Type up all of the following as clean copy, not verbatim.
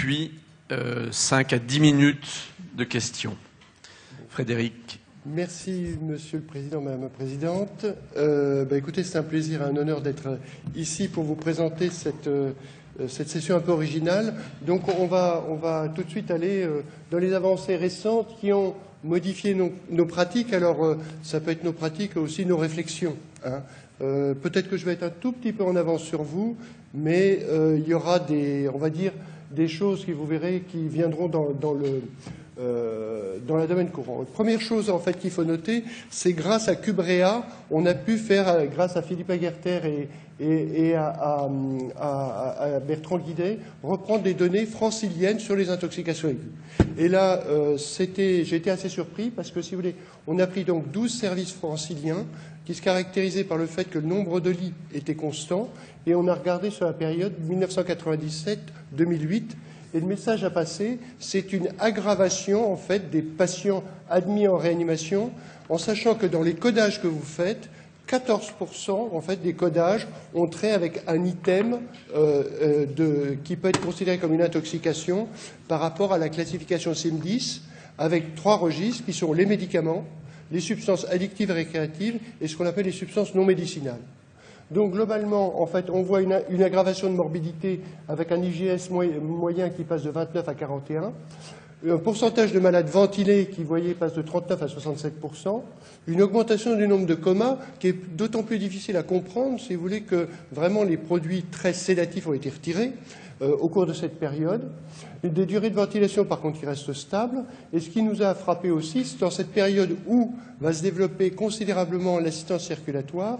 puis 5 à 10 minutes de questions. Frédéric. Merci, Monsieur le Président, Madame la Présidente. Écoutez, c'est un plaisir et un honneur d'être ici pour vous présenter cette session un peu originale. Donc, on va tout de suite aller dans les avancées récentes qui ont modifié nos pratiques. Alors, ça peut être nos pratiques, aussi nos réflexions. Hein. Peut-être que je vais être un tout petit peu en avance sur vous, mais il y aura on va dire, des choses qui, vous verrez, qui viendront dans le domaine courant. Première chose en fait qu'il faut noter, c'est grâce à Cubrea, on a pu faire, grâce à Philippe Aguerter et à Bertrand Guidet, reprendre des données franciliennes sur les intoxications aiguës. Et là, j'ai été assez surpris parce que, si vous voulez, on a pris donc 12 services franciliens qui se caractérisaient par le fait que le nombre de lits était constant, et on a regardé sur la période 1997-2008. Et le message à passer, c'est une aggravation en fait des patients admis en réanimation, en sachant que dans les codages que vous faites, 14% en fait des codages ont trait avec un item qui peut être considéré comme une intoxication par rapport à la classification CIM-10, avec 3 registres qui sont les médicaments, les substances addictives et récréatives et ce qu'on appelle les substances non médicinales. Donc, globalement, en fait, on voit une aggravation de morbidité avec un IGS moyen qui passe de 29 à 41, un pourcentage de malades ventilés qui, vous voyez, passe de 39 à 67%, une augmentation du nombre de comas qui est d'autant plus difficile à comprendre, si vous voulez, que vraiment les produits très sédatifs ont été retirés au cours de cette période. Des durées de ventilation, par contre, qui restent stables. Et ce qui nous a frappé aussi, c'est dans cette période où va se développer considérablement l'assistance circulatoire,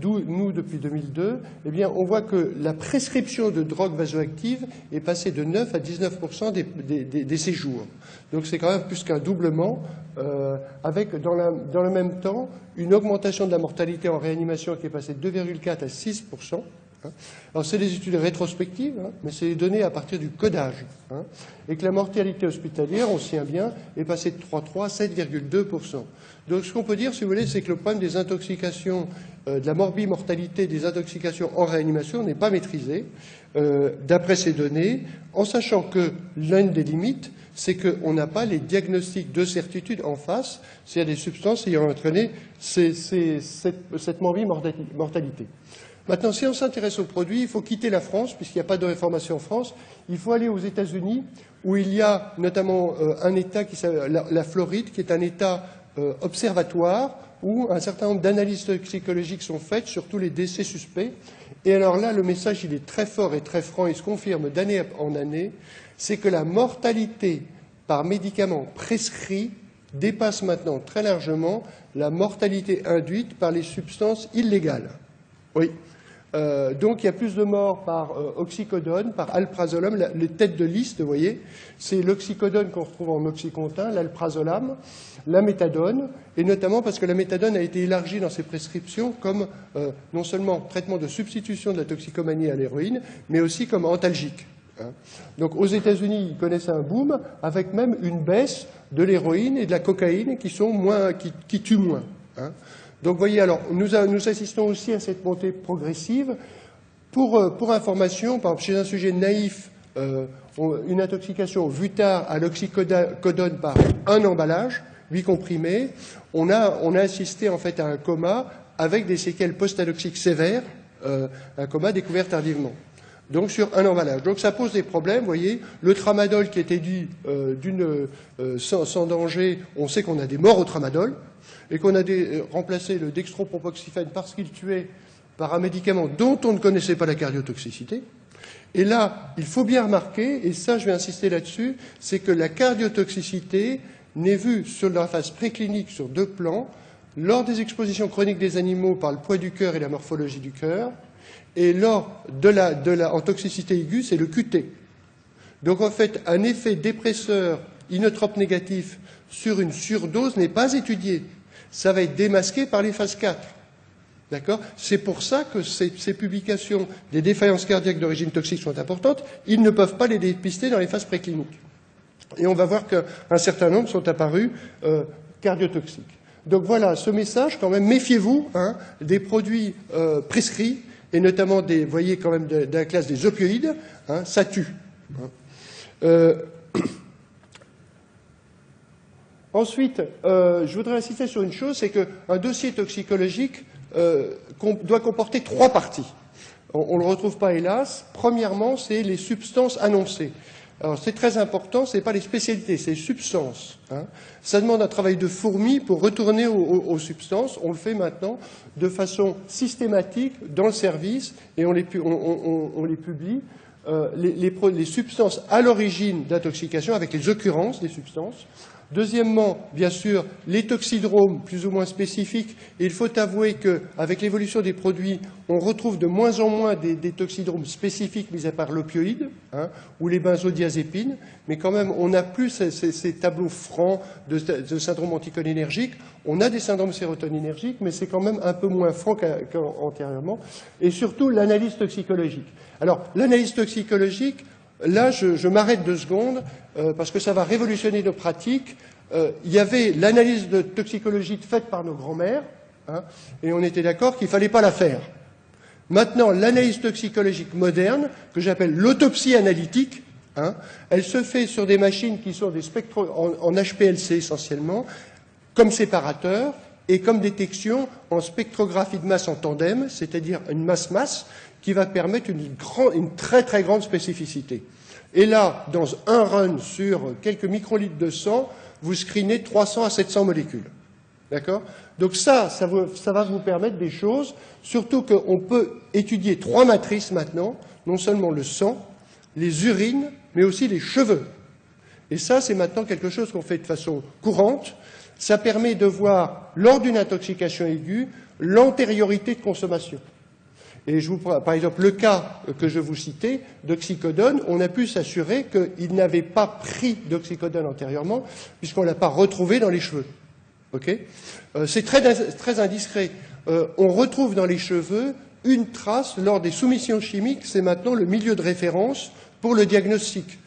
nous, depuis 2002, eh bien, on voit que la prescription de drogues vasoactives est passée de 9 à 19% des séjours. Donc c'est quand même plus qu'un doublement, avec dans le même temps une augmentation de la mortalité en réanimation qui est passée de 2,4 à 6%. Alors c'est des études rétrospectives, mais c'est les données à partir du codage. Et que la mortalité hospitalière, on se tient bien, est passée de 3,3 à 7,2%. Donc ce qu'on peut dire, si vous voulez, c'est que le problème des intoxications, de la morbimortalité des intoxications en réanimation n'est pas maîtrisé, d'après ces données, en sachant que l'une des limites, c'est qu'on n'a pas les diagnostics de certitude en face, c'est-à-dire des substances ayant entraîné cette morbimortalité. Maintenant, si on s'intéresse aux produits, il faut quitter la France, puisqu'il n'y a pas de réformation en France. Il faut aller aux États-Unis, où il y a notamment un État qui s'appelle la Floride, qui est un État observatoire, où un certain nombre d'analyses toxicologiques sont faites sur tous les décès suspects. Et alors là, le message, il est très fort et très franc, il se confirme d'année en année, c'est que la mortalité par médicaments prescrits dépasse maintenant très largement la mortalité induite par les substances illégales. Oui. Donc il y a plus de morts par oxycodone, par alprazolam, les têtes de liste, vous voyez, c'est l'oxycodone qu'on retrouve en oxycontin, l'alprazolam, la méthadone, et notamment parce que la méthadone a été élargie dans ses prescriptions comme non seulement traitement de substitution de la toxicomanie à l'héroïne, mais aussi comme antalgique. Donc aux États-Unis, ils connaissent un boom, avec même une baisse de l'héroïne et de la cocaïne qui tuent moins. Donc, vous voyez, alors, nous assistons aussi à cette montée progressive. Pour information, par exemple, chez un sujet naïf, une intoxication vue tard à l'oxycodone par un emballage, 8 comprimés, on a assisté en fait à un coma avec des séquelles post-anoxiques sévères, un coma découvert tardivement. Donc sur un emballage. Donc ça pose des problèmes, vous voyez. Le tramadol qui était dit sans danger, on sait qu'on a des morts au tramadol, et qu'on a remplacé le dextropropoxyphène parce qu'il tuait par un médicament dont on ne connaissait pas la cardiotoxicité. Et là, il faut bien remarquer, et ça je vais insister là-dessus, c'est que la cardiotoxicité n'est vue sur la phase préclinique sur 2 plans, lors des expositions chroniques des animaux par le poids du cœur et la morphologie du cœur, et lors en toxicité aiguë, c'est le QT. Donc en fait, un effet dépresseur inotrope négatif sur une surdose n'est pas étudié. Ça va être démasqué par les phases 4. D'accord ? C'est pour ça que ces publications des défaillances cardiaques d'origine toxique sont importantes. Ils ne peuvent pas les dépister dans les phases précliniques. Et on va voir qu'un certain nombre sont apparus cardiotoxiques. Donc voilà, ce message, quand même, méfiez-vous des produits prescrits, et notamment vous voyez quand même de la classe des opioïdes, ça tue. Ensuite, je voudrais insister sur une chose, c'est qu'un dossier toxicologique doit comporter 3 parties. On ne le retrouve pas, hélas. Premièrement, c'est les substances annoncées. Alors, c'est très important, ce n'est pas les spécialités, c'est les substances. Hein. Ça demande un travail de fourmi pour retourner aux substances. On le fait maintenant de façon systématique dans le service et on les publie. Les substances à l'origine d'intoxication avec les occurrences des substances. Deuxièmement, bien sûr, les toxidromes plus ou moins spécifiques. Et il faut avouer qu'avec l'évolution des produits, on retrouve de moins en moins des toxidromes spécifiques, mis à part l'opioïde, hein, ou les benzodiazépines. Mais quand même, on n'a plus ces tableaux francs de syndrome anticholinergique. On a des syndromes sérotoninergiques, mais c'est quand même un peu moins franc qu'antérieurement. Et surtout, l'analyse toxicologique. Alors, l'analyse toxicologique, là, je m'arrête 2 secondes parce que ça va révolutionner nos pratiques. Il y avait l'analyse de toxicologie faite par nos grands-mères, hein, et on était d'accord qu'il ne fallait pas la faire. Maintenant, l'analyse toxicologique moderne, que j'appelle l'autopsie analytique, hein, elle se fait sur des machines qui sont des en HPLC essentiellement, comme séparateur et comme détection en spectrographie de masse en tandem, c'est-à-dire une masse-masse, qui va permettre une très très grande spécificité. Et là, dans un run sur quelques microlitres de sang, vous screenez 300 à 700 molécules. D'accord? Donc ça va vous permettre des choses, surtout qu'on peut étudier 3 matrices maintenant, non seulement le sang, les urines, mais aussi les cheveux. Et ça, c'est maintenant quelque chose qu'on fait de façon courante. Ça permet de voir, lors d'une intoxication aiguë, l'antériorité de consommation. Et par exemple, le cas que je vous citais, d'oxycodone, on a pu s'assurer qu'il n'avait pas pris d'oxycodone antérieurement, puisqu'on ne l'a pas retrouvé dans les cheveux. Okay, c'est très indiscret. On retrouve dans les cheveux une trace lors des soumissions chimiques, c'est maintenant le milieu de référence pour le diagnostic.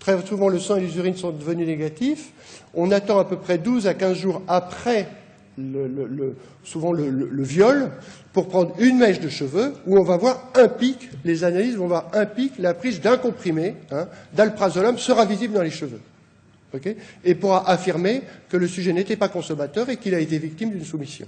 Très souvent, le sang et les urines sont devenus négatifs. On attend à peu près 12 à 15 jours après souvent le viol, pour prendre une mèche de cheveux, où on va voir un pic, les analyses vont voir un pic, la prise d'un comprimé, hein, d'alprazolam sera visible dans les cheveux. Okay, et pourra affirmer que le sujet n'était pas consommateur et qu'il a été victime d'une soumission.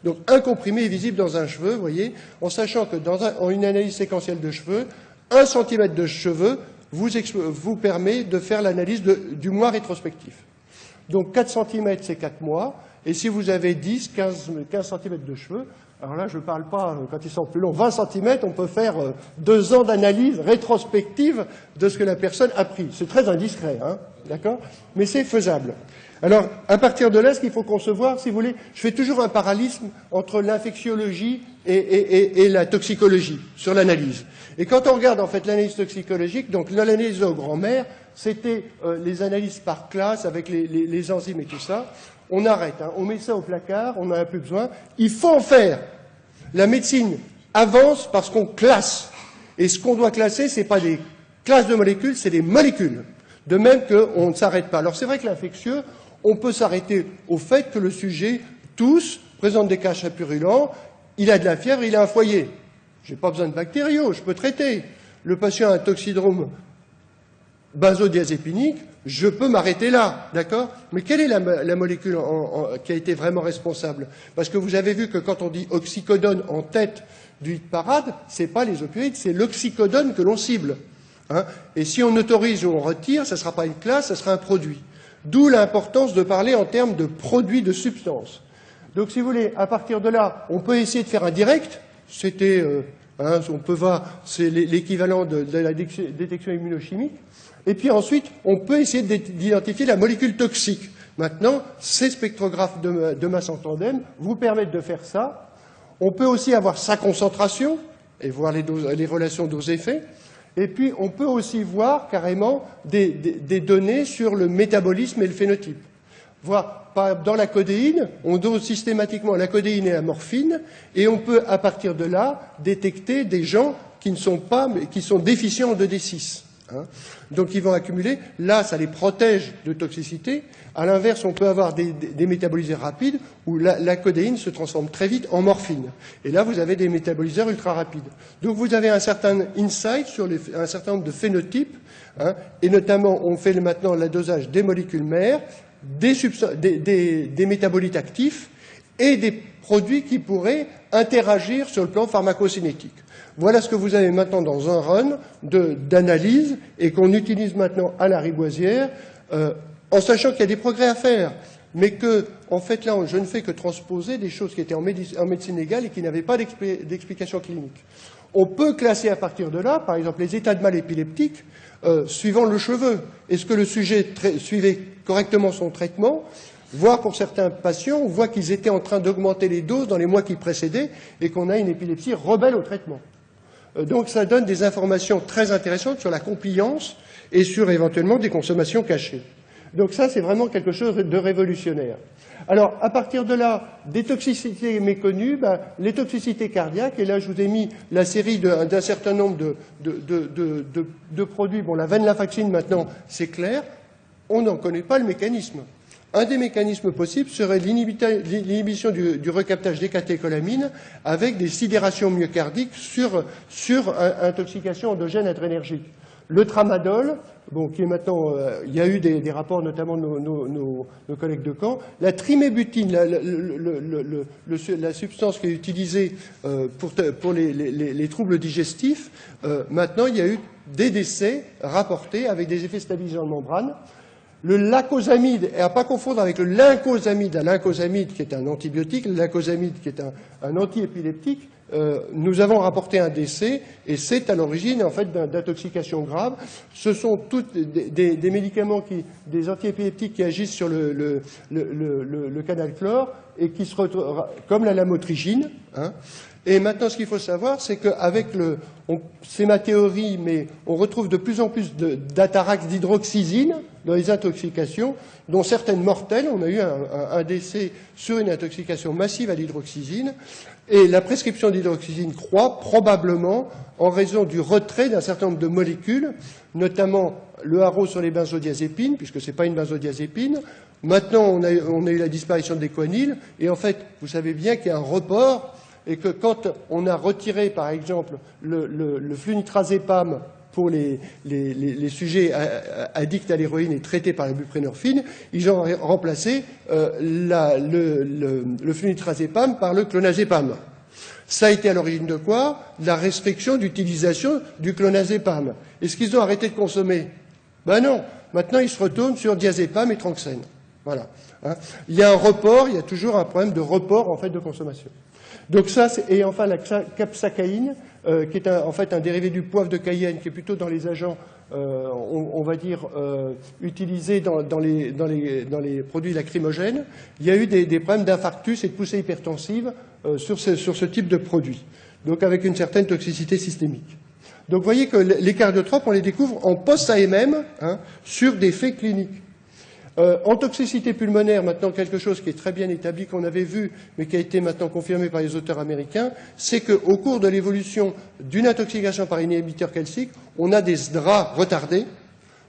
Donc un comprimé est visible dans un cheveu, vous voyez, en sachant que en une analyse séquentielle de cheveux, 1 cm de cheveux vous permet de faire l'analyse du mois rétrospectif. Donc 4 cm, c'est 4 mois. Et si vous avez 10, 15 cm de cheveux, alors là, je ne parle pas, quand ils sont plus longs, 20 cm, on peut faire 2 ans d'analyse rétrospective de ce que la personne a pris. C'est très indiscret, hein, d'accord? Mais c'est faisable. Alors, à partir de là, ce qu'il faut concevoir, si vous voulez, je fais toujours un parallélisme entre l'infectiologie et la toxicologie sur l'analyse. Et quand on regarde, en fait, l'analyse toxicologique, donc l'analyse aux grands-mères, c'était les analyses par classe avec les enzymes et tout ça. On arrête, hein, on met ça au placard, on n'en a plus besoin. Il faut en faire. La médecine avance parce qu'on classe. Et ce qu'on doit classer, ce n'est pas des classes de molécules, c'est des molécules. De même qu'on ne s'arrête pas. Alors c'est vrai que l'infectieux, on peut s'arrêter au fait que le sujet tousse, présente des cachets purulents, il a de la fièvre, il a un foyer. Je n'ai pas besoin de bactériaux, je peux traiter. Le patient a un toxidrome benzodiazépinique, je peux m'arrêter là, d'accord? Mais quelle est la molécule qui a été vraiment responsable? Parce que vous avez vu que quand on dit oxycodone en tête du hit parade, ce n'est pas les opioïdes, c'est l'oxycodone que l'on cible. Hein, et si on autorise ou on retire, ça ne sera pas une classe, ça sera un produit. D'où l'importance de parler en termes de produits de substance. Donc si vous voulez, à partir de là, on peut essayer de faire un direct, c'était, on peut voir, c'est l'équivalent de la détection immunochimique. Et puis ensuite, on peut essayer d'identifier la molécule toxique. Maintenant, ces spectrographes de masse en tandem vous permettent de faire ça. On peut aussi avoir sa concentration et voir les relations dose-effet. Et puis, on peut aussi voir carrément des données sur le métabolisme et le phénotype. Voir, dans la codéine, on dose systématiquement la codéine et la morphine, et on peut, à partir de là, détecter des gens qui sont déficients en 2D6. Hein. Donc ils vont accumuler. Là, ça les protège de toxicité. À l'inverse, on peut avoir des métaboliseurs rapides où la codéine se transforme très vite en morphine. Et là, vous avez des métaboliseurs ultra rapides. Donc vous avez un certain insight sur un certain nombre de phénotypes. Hein, et notamment, on fait maintenant le dosage des molécules mères, des métabolites actifs et des produits qui pourraient interagir sur le plan pharmacocinétique. Voilà ce que vous avez maintenant dans un run d'analyse et qu'on utilise maintenant à la Riboisière, en sachant qu'il y a des progrès à faire, mais que, en fait, là, je ne fais que transposer des choses qui étaient en médecine légale et qui n'avaient pas d'explication clinique. On peut classer à partir de là, par exemple, les états de mal épileptiques, suivant le cheveu. Est-ce que le sujet suivait correctement son traitement? Voire pour certains patients, on voit qu'ils étaient en train d'augmenter les doses dans les mois qui précédaient et qu'on a une épilepsie rebelle au traitement. Donc ça donne des informations très intéressantes sur la compliance et sur éventuellement des consommations cachées. Donc ça, c'est vraiment quelque chose de révolutionnaire. Alors, à partir de là, des toxicités méconnues, les toxicités cardiaques, et là je vous ai mis la série d'un certain nombre de produits. Bon, la venlafaxine maintenant, c'est clair, on n'en connaît pas le mécanisme. Un des mécanismes possibles serait l'inhibition du recaptage des catécholamines avec des sidérations myocardiques sur intoxication endogène adrénergique. Le tramadol, bon, qui est maintenant, il y a eu des rapports, notamment de nos collègues de Caen. La trimébutine, la substance qui est utilisée pour les troubles digestifs, maintenant il y a eu des décès rapportés avec des effets stabilisants de membrane. Le lacosamide, et à ne pas confondre avec le lincosamide, la lincosamide qui est un antibiotique, le lacosamide qui est un antiépileptique, nous avons rapporté un décès et c'est à l'origine en fait d'intoxication grave. Ce sont tous des médicaments, des antiépileptiques qui agissent sur le canal chlore et qui se retrouvent comme la lamotrigine. Hein. Et maintenant, ce qu'il faut savoir, c'est qu'avec c'est ma théorie, mais on retrouve de plus en plus d'atarax d'hydroxysine dans les intoxications, dont certaines mortelles. On a eu un décès sur une intoxication massive à l'hydroxysine. Et la prescription d'hydroxysine croît probablement en raison du retrait d'un certain nombre de molécules, notamment le haro sur les benzodiazépines, puisque ce n'est pas une benzodiazépine. Maintenant, on a eu la disparition des Quanil. Et en fait, vous savez bien qu'il y a un report et que quand on a retiré, par exemple, le flunitrazépam pour les sujets addicts à l'héroïne et traités par la buprenorphine, ils ont remplacé le flunitrazépam par le clonazépam. Ça a été à l'origine de quoi? La restriction d'utilisation du clonazépam. Est-ce qu'ils ont arrêté de consommer? Ben non. Maintenant, ils se retournent sur diazépam et tranxène. Voilà. Hein. Il y a un report, il y a toujours un problème de report, en fait, de consommation. Donc ça, et enfin la capsaïcaïne, qui est en fait un dérivé du poivre de cayenne, qui est plutôt dans les agents, on va dire, utilisés dans les produits lacrymogènes. Il y a eu des problèmes d'infarctus et de poussée hypertensive sur ce type de produit, donc avec une certaine toxicité systémique. Donc vous voyez que les cardiotropes, on les découvre en post-AMM, hein, sur des faits cliniques. En toxicité pulmonaire, maintenant, quelque chose qui est très bien établi, qu'on avait vu, mais qui a été maintenant confirmé par les auteurs américains, c'est qu'au cours de l'évolution d'une intoxication par inhibiteur calcique, on a des draps retardés,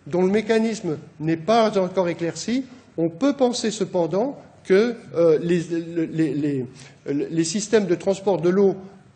dont le mécanisme n'est pas encore éclairci. On peut penser cependant que les systèmes de transport de l'eau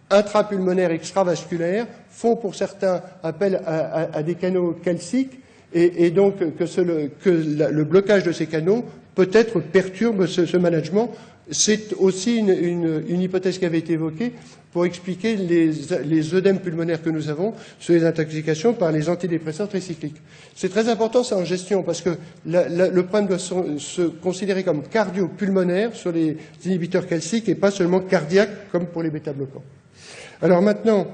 intrapulmonaire extravasculaire font pour certains appel à des canaux calciques, et donc que le blocage de ces canaux peut-être perturbe ce management. C'est aussi une hypothèse qui avait été évoquée pour expliquer les œdèmes pulmonaires que nous avons sur les intoxications par les antidépresseurs tricycliques. C'est très important ça en gestion parce que le problème doit se considérer comme cardio-pulmonaire sur les inhibiteurs calciques et pas seulement cardiaque comme pour les bêta-bloquants. Alors maintenant,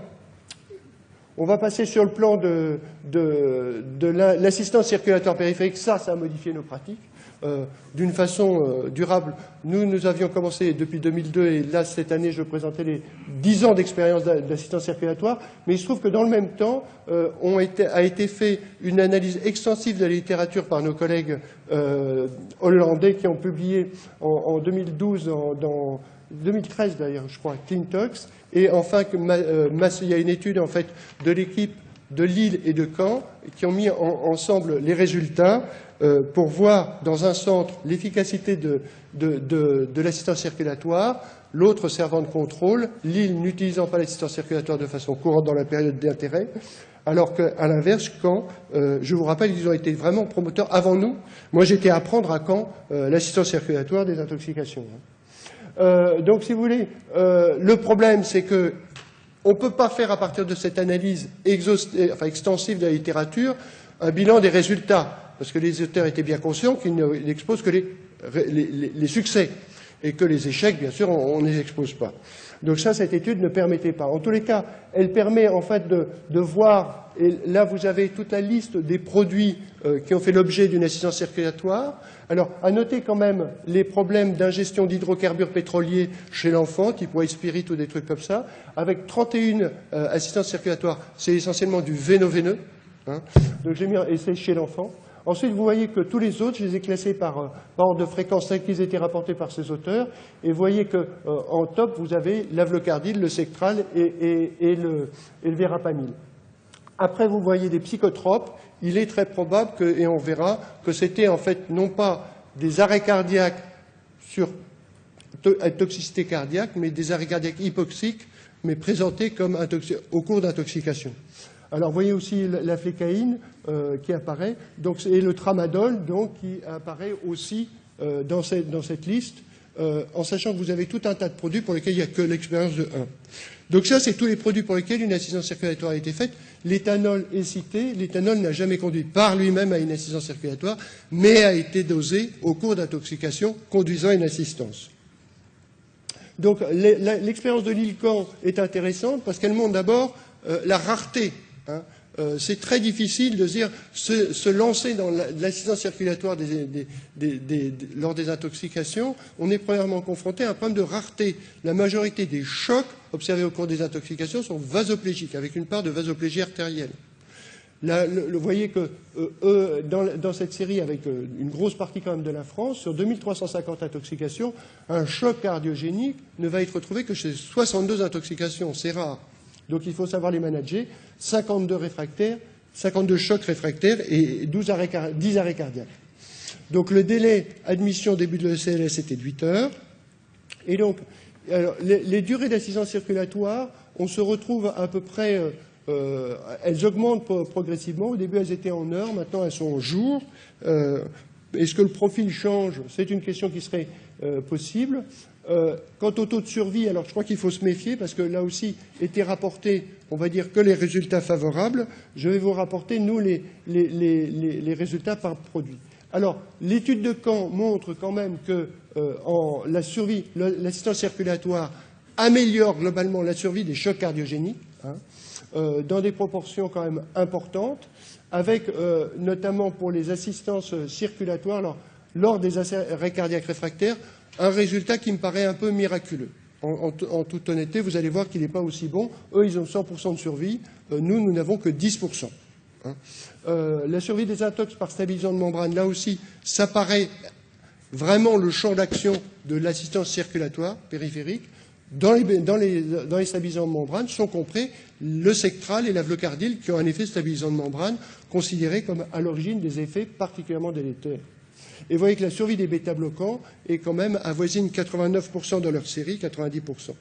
on va passer sur le plan de l'assistance circulatoire périphérique. Ça a modifié nos pratiques d'une façon durable. Nous avions commencé depuis 2002 et là, cette année, je présentais les 10 ans d'expérience d'assistance circulatoire. Mais il se trouve que dans le même temps, a été fait une analyse extensive de la littérature par nos collègues hollandais qui ont publié en 2012, dans 2013 d'ailleurs, je crois, CleanTox. Et enfin, il y a une étude en fait de l'équipe de Lille et de Caen, qui ont mis ensemble les résultats pour voir dans un centre l'efficacité de l'assistance circulatoire, l'autre servant de contrôle, Lille n'utilisant pas l'assistance circulatoire de façon courante dans la période d'intérêt, alors qu'à l'inverse, Caen, je vous rappelle, ils ont été vraiment promoteurs avant nous. Moi, j'étais à apprendre à Caen l'assistance circulatoire des intoxications. Donc, si vous voulez, le problème, c'est que on ne peut pas faire, à partir de cette analyse extensive de la littérature, un bilan des résultats, parce que les auteurs étaient bien conscients qu'ils n'exposent que les succès, et que les échecs, bien sûr, on ne les expose pas. Donc ça, cette étude ne permettait pas. En tous les cas, elle permet en fait de voir, et là vous avez toute la liste des produits qui ont fait l'objet d'une assistance circulatoire. Alors, à noter quand même les problèmes d'ingestion d'hydrocarbures pétroliers chez l'enfant, type white spirit ou des trucs comme ça, avec 31 assistances circulatoires. C'est essentiellement du véno-veineux, hein. Donc j'ai mis un essai chez l'enfant. Ensuite, vous voyez que tous les autres, je les ai classés par ordre de fréquence tels qu'ils étaient rapportés par ces auteurs. Et vous voyez qu'en top, vous avez l'avlocardil, le sectral et le verapamil. Après, vous voyez des psychotropes. Il est très probable que, et on verra, que c'était en fait non pas des arrêts cardiaques sur toxicité cardiaque, mais des arrêts cardiaques hypoxiques, mais présentés comme au cours d'intoxication. Alors, vous voyez aussi la flécaïne qui apparaît, donc, et le tramadol, donc, qui apparaît aussi dans cette liste, en sachant que vous avez tout un tas de produits pour lesquels il n'y a que l'expérience de 1. Donc ça, c'est tous les produits pour lesquels une assistance circulatoire a été faite. L'éthanol est cité. L'éthanol n'a jamais conduit par lui-même à une assistance circulatoire, mais a été dosé au cours d'intoxication conduisant à une assistance. Donc l'expérience de Lille-Caen est intéressante parce qu'elle montre d'abord la rareté. Hein. C'est très difficile de dire se lancer dans l'assistance circulatoire lors des intoxications. On est premièrement confronté à un problème de rareté. La majorité des chocs observés au cours des intoxications sont vasoplégiques, avec une part de vasoplégie artérielle. Là, vous voyez que dans cette série, avec une grosse partie quand même de la France, sur 2350 intoxications, un choc cardiogénique ne va être retrouvé que chez 62 intoxications. C'est rare. Donc il faut savoir les manager. 52 chocs réfractaires et 10 arrêts cardiaques. Donc le délai admission au début de l'ECLS était de 8 heures. Et donc, alors, les durées d'assistance circulatoire, on se retrouve à peu près, elles augmentent progressivement. Au début, elles étaient en heures, maintenant elles sont en jours. Est-ce que le profil change? C'est une question qui serait possible. Quant au taux de survie, alors je crois qu'il faut se méfier parce que là aussi étaient rapportés, on va dire, que les résultats favorables. Je vais vous rapporter, nous, les résultats par produit. Alors, l'étude de Caen montre quand même que la survie, l'assistance circulatoire améliore globalement la survie des chocs cardiogéniques, hein, dans des proportions quand même importantes, avec notamment pour les assistances circulatoires, alors, lors des arrêts cardiaques réfractaires, un résultat qui me paraît un peu miraculeux. En toute honnêteté, vous allez voir qu'il n'est pas aussi bon. Eux, ils ont 100% de survie. Nous n'avons que 10%. Hein. La survie des intox par stabilisant de membrane, là aussi, ça paraît vraiment le champ d'action de l'assistance circulatoire périphérique. Dans les stabilisants de membrane sont compris le sectral et l'avlocardil qui ont un effet stabilisant de membrane considéré comme à l'origine des effets particulièrement délétères. Et vous voyez que la survie des bêta-bloquants est quand même avoisine 89% dans leur série, 90%.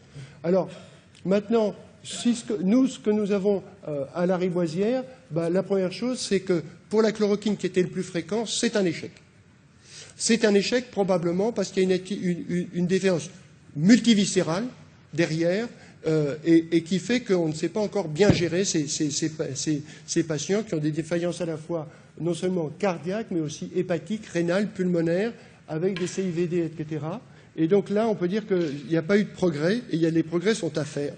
Alors, maintenant, ce que nous avons à la Rivoisière, la première chose, c'est que pour la chloroquine qui était le plus fréquent, c'est un échec. C'est un échec probablement parce qu'il y a une déférence multiviscérale derrière et qui fait qu'on ne sait pas encore bien gérer ces patients qui ont des défaillances à la fois non seulement cardiaques, mais aussi hépatiques, rénales, pulmonaires, avec des CIVD, etc. Et donc là, on peut dire qu'il n'y a pas eu de progrès, et les progrès sont à faire.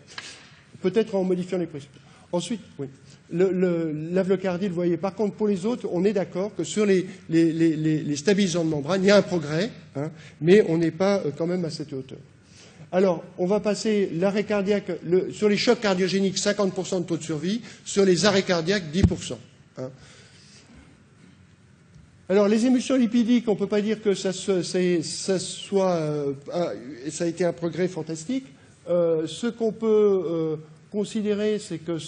Peut-être en modifiant les prescriptions. Ensuite, oui, l'avlocardil, vous voyez, par contre, pour les autres, on est d'accord que sur les stabilisants de membrane, il y a un progrès, hein, mais on n'est pas quand même à cette hauteur. Alors, on va passer l'arrêt cardiaque, sur les chocs cardiogéniques, 50% de taux de survie, sur les arrêts cardiaques, 10%. Hein. Alors, les émulsions lipidiques, on ne peut pas dire que ça a été un progrès fantastique. Ce qu'on peut considérer, c'est que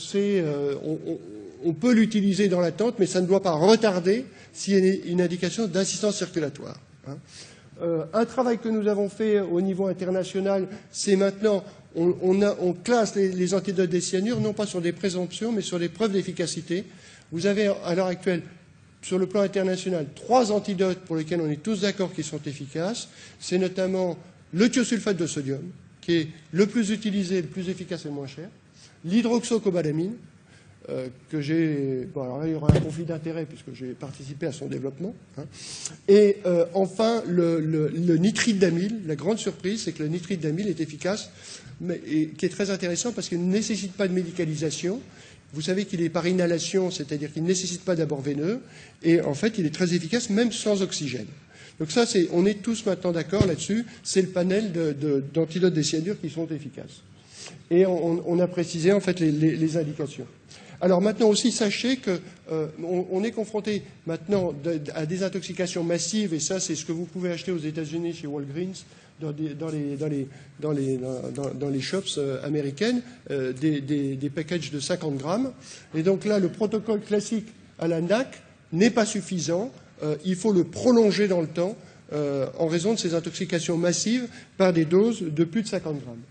on peut l'utiliser dans l'attente, mais ça ne doit pas retarder s'il y a une indication d'assistance circulatoire. Un travail que nous avons fait au niveau international, c'est maintenant, on classe les antidotes des cyanures, non pas sur des présomptions, mais sur des preuves d'efficacité. Vous avez à l'heure actuelle, sur le plan international, 3 antidotes pour lesquels on est tous d'accord qu'ils sont efficaces. C'est notamment le thiosulfate de sodium, qui est le plus utilisé, le plus efficace et le moins cher. L'hydroxocobalamine, que j'ai... Bon, alors là, il y aura un conflit d'intérêt puisque j'ai participé à son développement. Et enfin, le nitrite d'amyle. La grande surprise, c'est que le nitrite d'amyle est efficace, mais qui est très intéressant parce qu'il ne nécessite pas de médicalisation. Vous savez qu'il est par inhalation, c'est-à-dire qu'il ne nécessite pas d'abord veineux, et en fait, il est très efficace même sans oxygène. Donc ça, on est tous maintenant d'accord là-dessus. C'est le panel d'antidotes des cyanures qui sont efficaces. Et on a précisé en fait les indications. Alors maintenant aussi, sachez qu'on est confronté maintenant à des intoxications massives, et ça, c'est ce que vous pouvez acheter aux États-Unis chez Walgreens, dans les shops américaines, des packages de 50 grammes. Et donc là, le protocole classique à l'ANAC n'est pas suffisant. Il faut le prolonger dans le temps en raison de ces intoxications massives par des doses de plus de 50 grammes.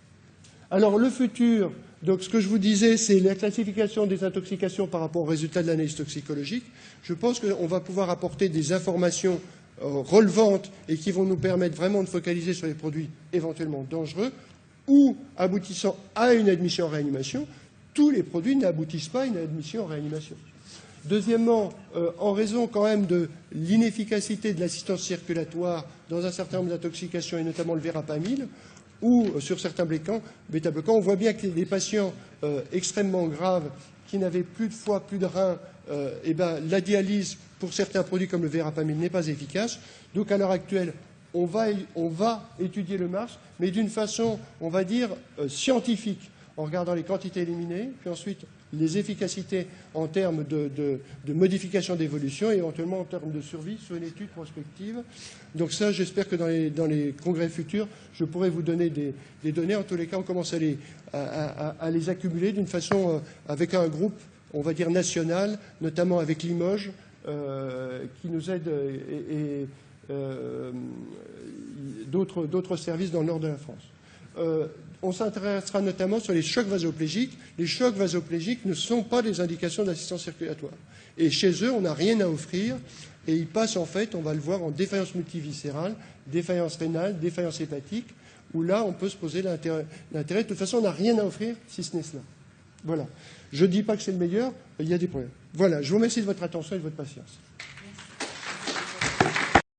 Alors le futur, donc ce que je vous disais, c'est la classification des intoxications par rapport aux résultats de l'analyse toxicologique. Je pense qu'on va pouvoir apporter des informations relevantes et qui vont nous permettre vraiment de focaliser sur les produits éventuellement dangereux ou aboutissant à une admission en réanimation. Tous les produits n'aboutissent pas à une admission en réanimation. Deuxièmement, en raison quand même de l'inefficacité de l'assistance circulatoire dans un certain nombre d'intoxications, et notamment le verapamil, ou sur certains bêta-bloquants, on voit bien que les patients extrêmement graves qui n'avaient plus de foie, plus de reins, la dialyse pour certains produits comme le verapamil n'est pas efficace. Donc à l'heure actuelle, on va étudier le MARS, mais d'une façon, on va dire, scientifique, en regardant les quantités éliminées, puis ensuite les efficacités en termes de modification d'évolution et éventuellement en termes de survie sur une étude prospective. Donc ça, j'espère que dans les congrès futurs, je pourrai vous donner des données. En tous les cas, on commence à les accumuler d'une façon avec un groupe, on va dire, national, notamment avec Limoges, qui nous aide et d'autres services dans le nord de la France. On s'intéressera notamment sur les chocs vasoplégiques. Les chocs vasoplégiques ne sont pas des indications d'assistance circulatoire. Et chez eux, on n'a rien à offrir. Et ils passent, en fait, on va le voir, en défaillance multiviscérale, défaillance rénale, défaillance hépatique, où là, on peut se poser l'intérêt. De toute façon, on n'a rien à offrir si ce n'est cela. Voilà. Je ne dis pas que c'est le meilleur, il y a des problèmes. Voilà. Je vous remercie de votre attention et de votre patience.